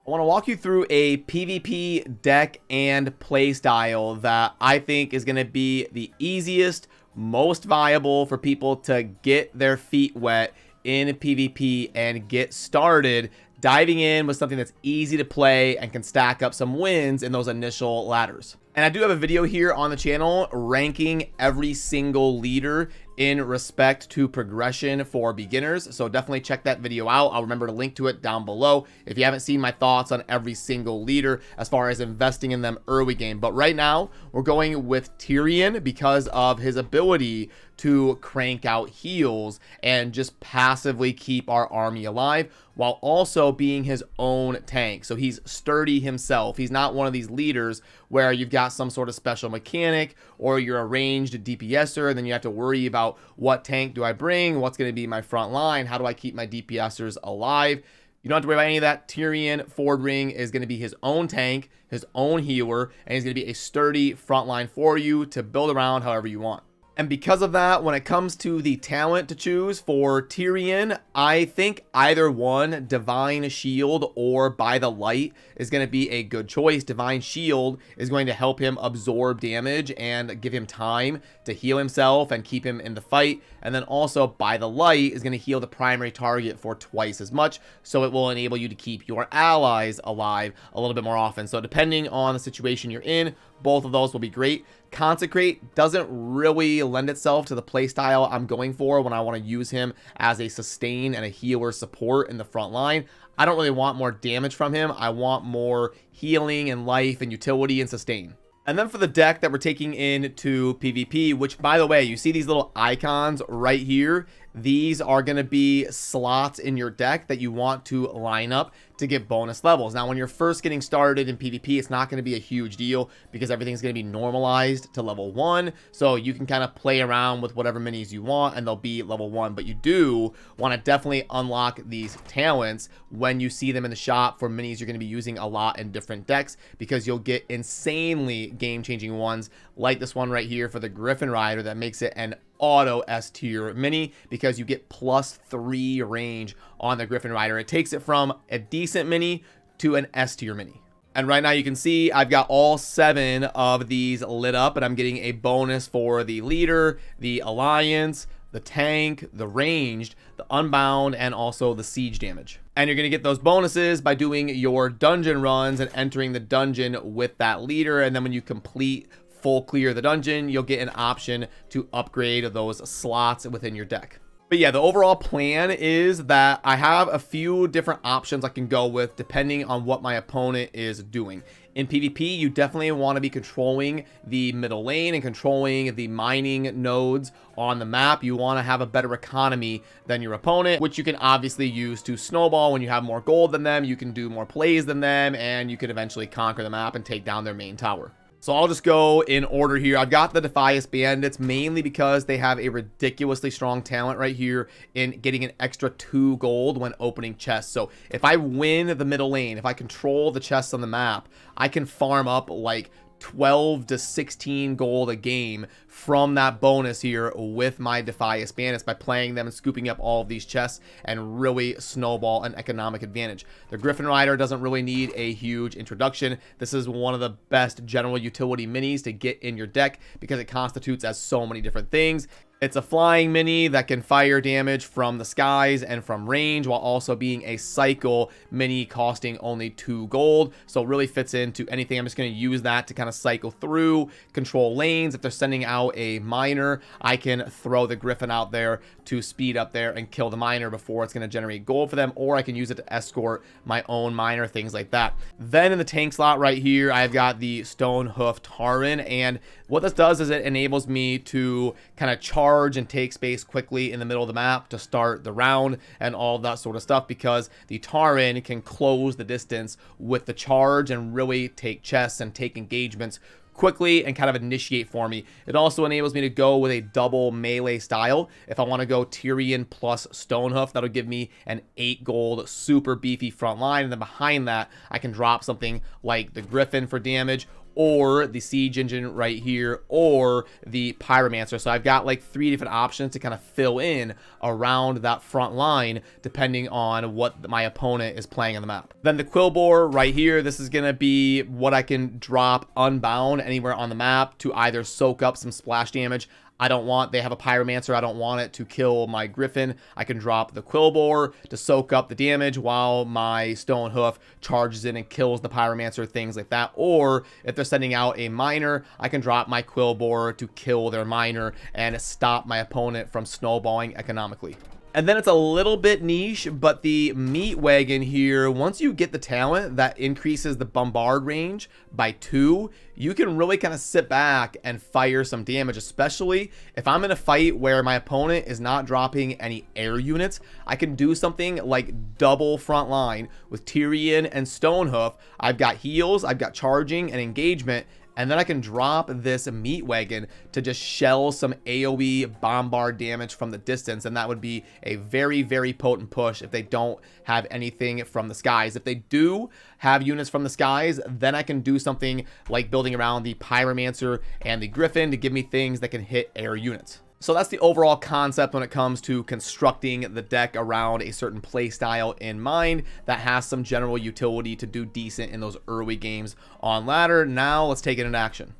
I want to walk you through a PvP deck and playstyle that I think is going to be the easiest, most viable for people to get their feet wet in PvP and get started diving in with something that's easy to play and can stack up some wins in those initial ladders. And I do have a video here on the channel ranking every single leader in respect to progression for beginners. So definitely check that video out. I'll remember to link to it down below if you haven't seen my thoughts on every single leader as far as investing in them early game. But right now we're going with Tyrion because of his ability to crank out heals and just passively keep our army alive while also being his own tank. So he's sturdy himself. He's not one of these leaders where you've got some sort of special mechanic or you're a ranged DPSer and then you have to worry about what tank do I bring, what's going to be my front line, how do I keep my DPSers alive. You don't have to worry about any of that. Tyrion Ford Ring is going to be his own tank, his own healer, and he's going to be a sturdy front line for you to build around however you want. And because of that, when it comes to the talent to choose for Tyrion, I think either one, Divine Shield or By the Light, is going to be a good choice. Divine Shield is going to help him absorb damage and give him time to heal himself and keep him in the fight. And then also By the Light is going to heal the primary target for twice as much, so it will enable you to keep your allies alive a little bit more often. So depending on the situation you're in, both of those will be great. Consecrate doesn't really lend itself to the playstyle I'm going for when I want to use him as a sustain and a healer support in the front line. I don't really want more damage from him. I want more healing and life and utility and sustain. And then for the deck that we're taking into PvP, which by the way, you see these little icons right here. These are going to be slots in your deck that you want to line up to get bonus levels. Now, when you're first getting started in PvP, it's not going to be a huge deal because everything's going to be normalized to level 1. So you can kind of play around with whatever minis you want and they'll be level 1. But you do want to definitely unlock these talents when you see them in the shop for minis you're going to be using a lot in different decks, because you'll get insanely game-changing ones like this one right here for the Griffin Rider that makes it an auto S tier mini because you get +3 range on the Griffin Rider. It takes it from a decent mini to an S tier mini. And right now you can see I've got all 7 of these lit up, and I'm getting a bonus for the leader, the alliance, the tank, the ranged, the unbound, and also the siege damage. And you're going to get those bonuses by doing your dungeon runs and entering the dungeon with that leader. And then when you complete full clear the dungeon, you'll get an option to upgrade those slots within your deck. But yeah, the overall plan is that I have a few different options I can go with depending on what my opponent is doing. In PvP, you definitely want to be controlling the middle lane and controlling the mining nodes on the map. You want to have a better economy than your opponent, which you can obviously use to snowball. When you have more gold than them, you can do more plays than them, and you can eventually conquer the map and take down their main tower. So I'll just go in order here. I've got the Defias Bandits mainly because they have a ridiculously strong talent right here in getting an extra 2 gold when opening chests. So if I win the middle lane, if I control the chests on the map, I can farm up like 12 to 16 gold a game from that bonus here with my Defias Bandits by playing them and scooping up all of these chests and really snowball an economic advantage. The Griffin Rider doesn't really need a huge introduction. This is one of the best general utility minis to get in your deck because it constitutes as so many different things. It's a flying mini that can fire damage from the skies and from range while also being a cycle mini costing only 2 gold. So it really fits into anything. I'm just going to use that to kind of cycle through, control lanes. If they're sending out a miner, I can throw the Griffin out there to speed up there and kill the miner before it's going to generate gold for them, or I can use it to escort my own miner, things like that. Then in the tank slot right here, I've got the Stone Hoof Taran, and what this does is it enables me to kind of charge and take space quickly in the middle of the map to start the round and all that sort of stuff, because the Taran can close the distance with the charge and really take chests and take engagements quickly and kind of initiate for me. It also enables me to go with a double melee style. If I want to go Tyrion plus Stonehoof, that'll give me an 8 gold super beefy front line, and then behind that I can drop something like the Griffin for damage, or the Siege Engine right here, or the Pyromancer. So I've got like 3 different options to kind of fill in around that front line, depending on what my opponent is playing on the map. Then the Quillbore right here, this is going to be what I can drop unbound anywhere on the map to either soak up some splash damage. They have a Pyromancer, I don't want it to kill my Griffin. I can drop the Quillbore to soak up the damage while my Stone Hoof charges in and kills the Pyromancer, things like that. Or if they're sending out a miner, I can drop my Quillbore to kill their miner and stop my opponent from snowballing economically. And then it's a little bit niche, but the Meat Wagon here, once you get the talent that increases the bombard range by 2, you can really kind of sit back and fire some damage, especially if I'm in a fight where my opponent is not dropping any air units. I can do something like double front line with Tyrion and Stonehoof. I've got heals, I've got charging and engagement, and then I can drop this Meat Wagon to just shell some AoE bombard damage from the distance. And that would be a very, very potent push if they don't have anything from the skies. If they do have units from the skies, then I can do something like building around the Pyromancer and the Griffin to give me things that can hit air units. So that's the overall concept when it comes to constructing the deck around a certain play style in mind that has some general utility to do decent in those early games on ladder. Now let's take it into action.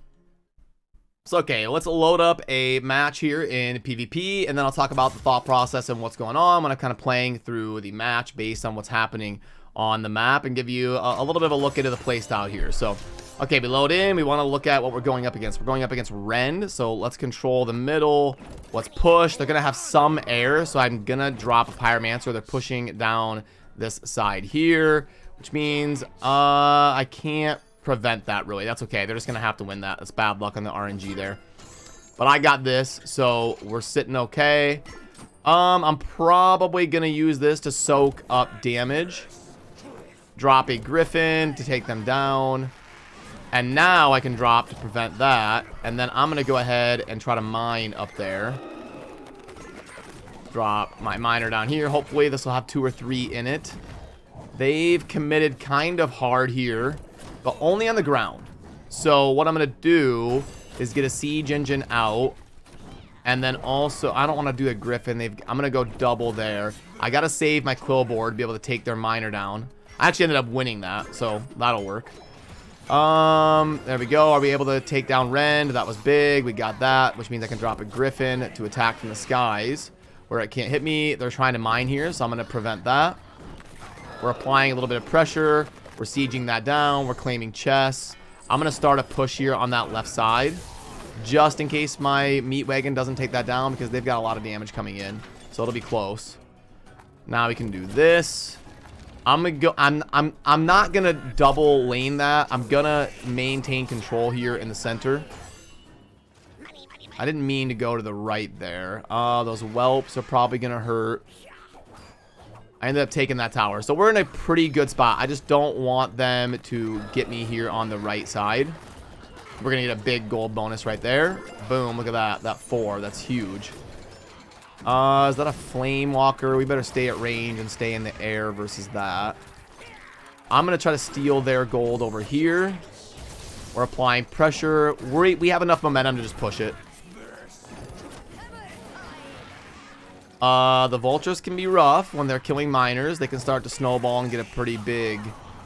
So okay, let's load up a match here in PvP, and then I'll talk about the thought process and what's going on when I'm kind of playing through the match based on what's happening on the map, and give you a little bit of a look into the playstyle here. So okay, we load in, we want to look at what we're going up against. We're going up against Rend, so let's control the middle. Let's push. They're gonna have some air, so I'm gonna drop a Pyromancer. They're pushing down this side here, which means I can't prevent that really. That's okay, they're just gonna have to win that. That's bad luck on the RNG there, but I got this, so we're sitting okay. I'm probably gonna use this to soak up damage, drop a Griffin to take them down, and now I can drop to prevent that. And then I'm gonna go ahead and try to mine up there. Drop my miner down here. Hopefully this will have 2 or 3 in it. They've committed kind of hard here, but only on the ground. So what I'm gonna do is get a Siege Engine out, and then also I don't want to do a Griffin. I'm gonna go double there. I gotta save my Quillbore to be able to take their miner down. I actually ended up winning that, so that'll work. There we go. Are we able to take down Rend? That was big. We got that, which means I can drop a Griffin to attack from the skies where it can't hit me. They're trying to mine here, so I'm going to prevent that. We're applying a little bit of pressure. We're sieging that down. We're claiming chests. I'm going to start a push here on that left side, just in case my Meat Wagon doesn't take that down, because they've got a lot of damage coming in, so it'll be close. Now we can do this. I'm gonna go. I'm not gonna double lane that. I'm gonna maintain control here in the center. I didn't mean to go to the right there. Those whelps are probably gonna hurt. I ended up taking that tower, so we're in a pretty good spot. I just don't want them to get me here on the right side. We're gonna get a big gold bonus right there. Boom! Look at that. That 4. That's huge. Is that a Flame Walker? We better stay at range and stay in the air versus that. I'm going to try to steal their gold over here. We're applying pressure. We have enough momentum to just push it. The vultures can be rough when they're killing miners. They can start to snowball and get a pretty big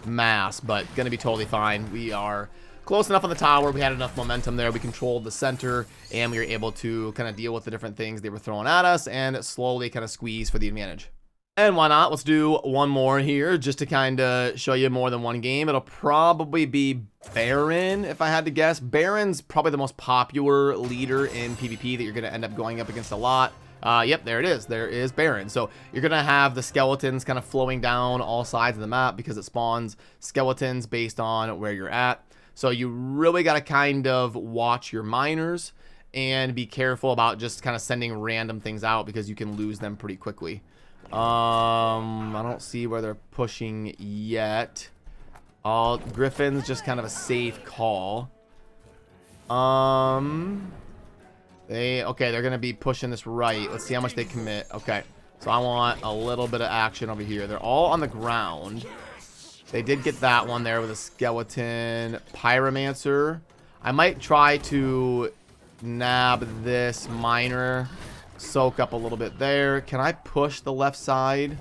mass, but going to be totally fine. We are close enough on the tower. We had enough momentum there. We controlled the center, and we were able to kind of deal with the different things they were throwing at us and slowly kind of squeeze for the advantage. And why not? Let's do one more here just to kind of show you more than one game. It'll probably be Baron, if I had to guess. Baron's probably the most popular leader in PvP that you're going to end up going up against a lot. Yep, there it is. There is Baron. So you're going to have the skeletons kind of flowing down all sides of the map because it spawns skeletons based on where you're at. So you really got to kind of watch your miners and be careful about just kind of sending random things out because you can lose them pretty quickly. I don't see where they're pushing yet. Griffin's just kind of a safe call. Okay, they're gonna be pushing this right. Let's see how much they commit. Okay, so I want a little bit of action over here. They're all on the ground. They did get that one there with a skeleton pyromancer. I might try to nab this miner, soak up a little bit there. Can I push the left side?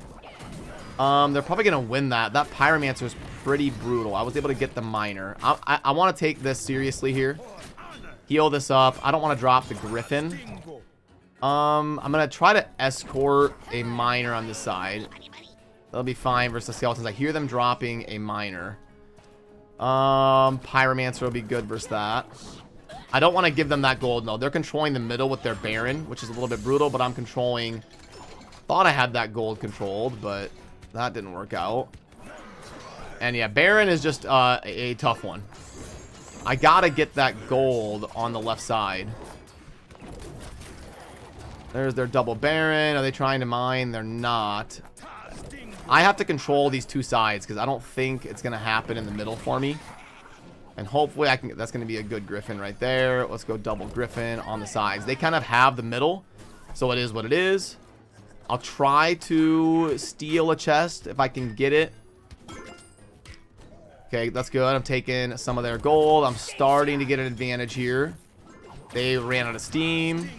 They're probably gonna win that. That pyromancer is pretty brutal. I was able to get the miner. I want to take this seriously here. Heal this up. I don't want to drop the griffin. I'm gonna try to escort a miner on this side. That'll be fine versus the skeletons. I hear them dropping a miner. Pyromancer will be good versus that. I don't want to give them that gold, though. They're controlling the middle with their Baron, which is a little bit brutal, but I'm controlling... Thought I had that gold controlled, but that didn't work out. And yeah, Baron is just a tough one. I gotta get that gold on the left side. There's their double Baron. Are they trying to mine? They're not. I have to control these two sides because I don't think it's going to happen in the middle for me. And hopefully I can. That's going to be a good Griffin right there. Let's go double Griffin on the sides. They kind of have the middle, so it is what it is. I'll try to steal a chest if I can get it. Okay, that's good. I'm taking some of their gold. I'm starting to get an advantage here. They ran out of steam.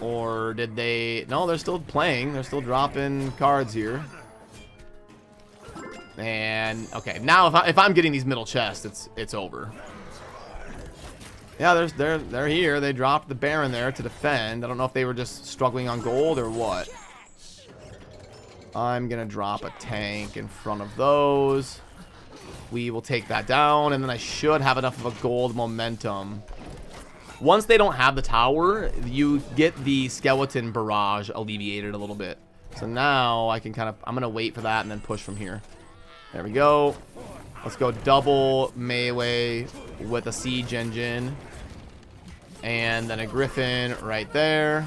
Or did they... No, they're still playing. They're still dropping cards here. And, okay, now if I'm getting these middle chests, it's over. Yeah, they're here. They dropped the Baron there to defend. I don't know if they were just struggling on gold or what. I'm going to drop a tank in front of those. We will take that down, and then I should have enough of a gold momentum. Once they don't have the tower, you get the skeleton barrage alleviated a little bit. So now I can kind of... I'm going to wait for that and then push from here. There we go. Let's go double melee with a siege engine. And then a griffin right there.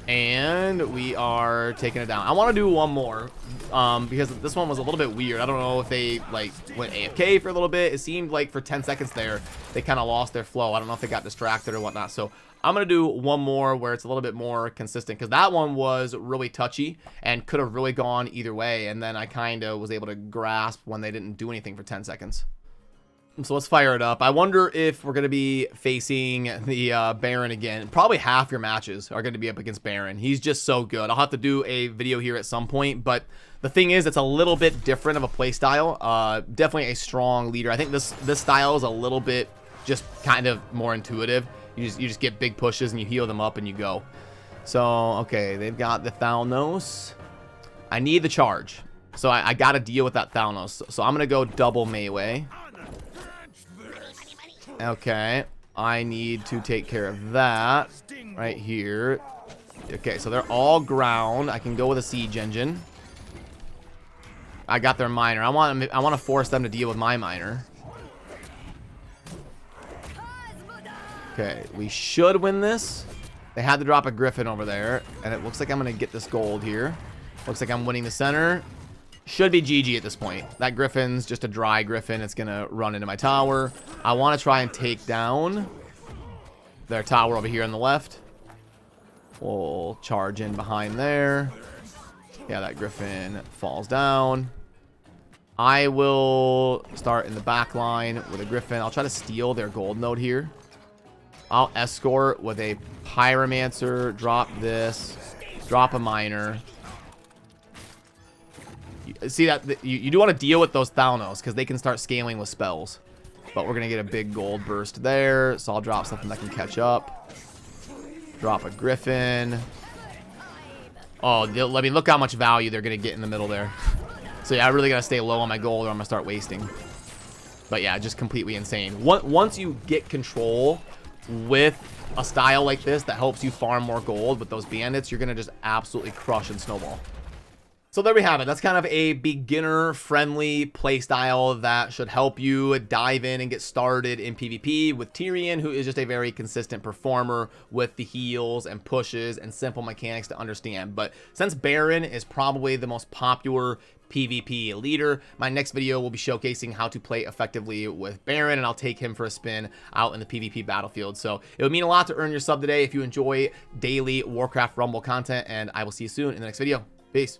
And we are taking it down. I want to do one more because this one was a little bit weird. I don't know if they like went AFK for a little bit. It seemed like for 10 seconds there, they kind of lost their flow. I don't know if they got distracted or whatnot. So I'm going to do one more where it's a little bit more consistent because that one was really touchy and could have really gone either way. And then I kind of was able to grasp when they didn't do anything for 10 seconds. So let's fire it up. I wonder if we're going to be facing the Baron again. Probably half your matches are going to be up against Baron. He's just so good. I'll have to do a video here at some point. But the thing is, it's a little bit different of a play style. Definitely a strong leader. I think this style is a little bit just kind of more intuitive. You just get big pushes and you heal them up and you go. So, okay, they've got the Thalnos. I need the charge. So I got to deal with that Thalnos. So I'm going to go double melee. Okay, I need to take care of that right here. Okay, so they're all ground. I can go with a siege engine. I got their miner. I want to force them to deal with my miner. Okay, we should win this. They had to drop a griffin over there, and it looks like I'm going to get this gold here. Looks like I'm winning the center. Should be GG at this point. That griffin's just a dry griffin. It's going to run into my tower. I want to try and take down their tower over here on the left. We'll charge in behind there. Yeah, that griffin falls down. I will start in the back line with a griffin. I'll try to steal their gold node here. I'll escort with a pyromancer. Drop this. Drop a miner. See that you do want to deal with those Thalnos because they can start scaling with spells. But we're gonna get a big gold burst there, so I'll drop something that can catch up. Drop a griffin. Oh, let me look how much value they're gonna get in the middle there. So yeah, I really gotta stay low on my gold or I'm gonna start wasting. But yeah, just completely insane. Once you get control with a style like this that helps you farm more gold with those bandits, you're gonna just absolutely crush and snowball. So there we have it. That's kind of a beginner-friendly playstyle that should help you dive in and get started in PvP with Tyrion, who is just a very consistent performer with the heals and pushes and simple mechanics to understand. But since Baron is probably the most popular PvP leader, my next video will be showcasing how to play effectively with Baron, and I'll take him for a spin out in the PvP battlefield. So it would mean a lot to earn your sub today if you enjoy daily Warcraft Rumble content, and I will see you soon in the next video. Peace.